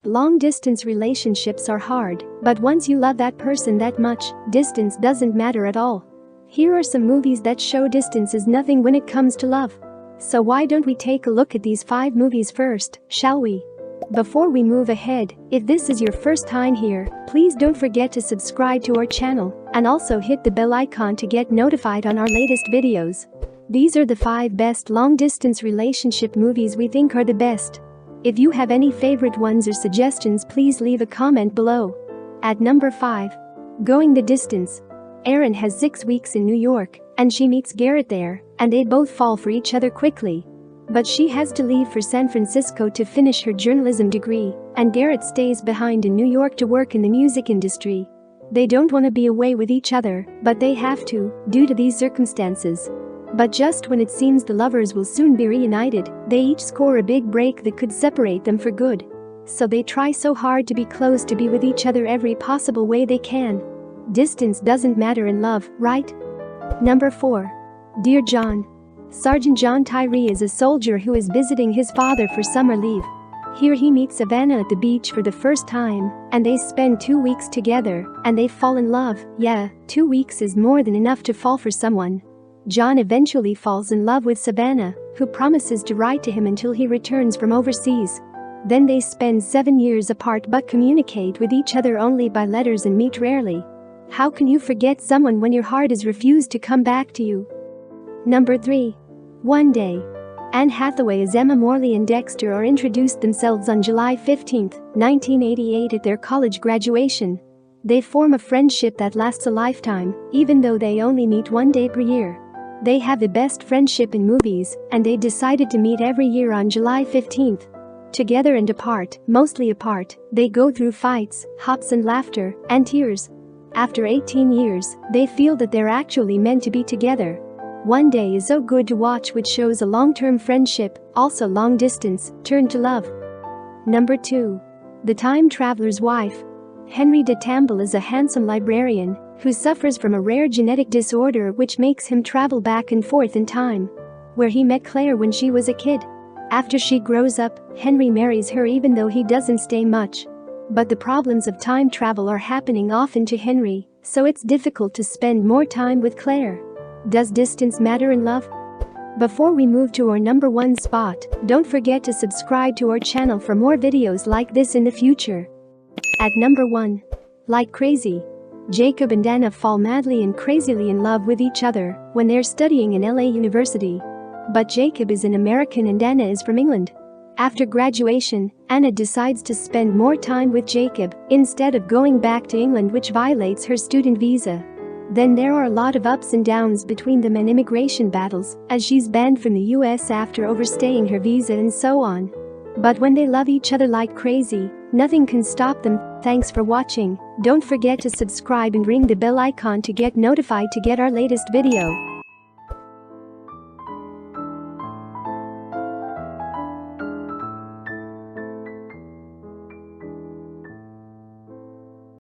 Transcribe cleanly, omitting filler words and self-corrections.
Long-distance relationships are hard, but once you love that person that much, distance doesn't matter at all. Here are some movies that show distance is nothing when it comes to love. So why don't we take a look at these 5 movies first, shall we? Before we move ahead, if this is your first time here, please don't forget to subscribe to our channel and also hit the bell icon to get notified on our latest videos. These are the 5 best long-distance relationship movies we think are the best. If you have any favorite ones or suggestions, please leave a comment below. At number 5. Going the Distance. Erin has 6 weeks in New York, and she meets Garrett there, and they both fall for each other quickly. But she has to leave for San Francisco to finish her journalism degree, and Garrett stays behind in New York to work in the music industry. They don't want to be away with each other, but they have to, due to these circumstances. But just when it seems the lovers will soon be reunited, they each score a big break that could separate them for good. So they try so hard to be close, to be with each other every possible way they can. Distance doesn't matter in love, right? Number 4. Dear John. Sergeant John Tyree is a soldier who is visiting his father for summer leave. Here he meets Savannah at the beach for the first time, and they spend 2 weeks together, and they fall in love. Yeah, 2 weeks is more than enough to fall for someone. John eventually falls in love with Savannah, who promises to write to him until he returns from overseas. Then they spend 7 years apart but communicate with each other only by letters and meet rarely. How can you forget someone when your heart has refused to come back to you? Number 3. One Day. Anne Hathaway as Emma Morley and Dexter are introduced themselves on July 15, 1988 at their college graduation. They form a friendship that lasts a lifetime, even though they only meet 1 day per year. They have the best friendship in movies, and they decided to meet every year on July 15th. Together and apart, mostly apart, they go through fights, hops and laughter, and tears. After 18 years, they feel that they're actually meant to be together. One Day is so good to watch, which shows a long-term friendship, also long distance, turned to love. Number 2. The Time Traveler's Wife. Henry de Tamble is a handsome librarian who suffers from a rare genetic disorder which makes him travel back and forth in time. Where he met Claire when she was a kid. After she grows up, Henry marries her even though he doesn't stay much. But the problems of time travel are happening often to Henry, so it's difficult to spend more time with Claire. Does distance matter in love? Before we move to our number 1 spot, don't forget to subscribe to our channel for more videos like this in the future. At number 1. Like Crazy. Jacob and Anna fall madly and crazily in love with each other when they're studying in LA University. But Jacob is an American and Anna is from England. After graduation, Anna decides to spend more time with Jacob instead of going back to England, which violates her student visa. Then there are a lot of ups and downs between them and immigration battles, as she's banned from the US after overstaying her visa and so on. But when they love each other like crazy, nothing can stop them. Thanks for watching. Don't forget to subscribe and ring the bell icon to get notified to get our latest video.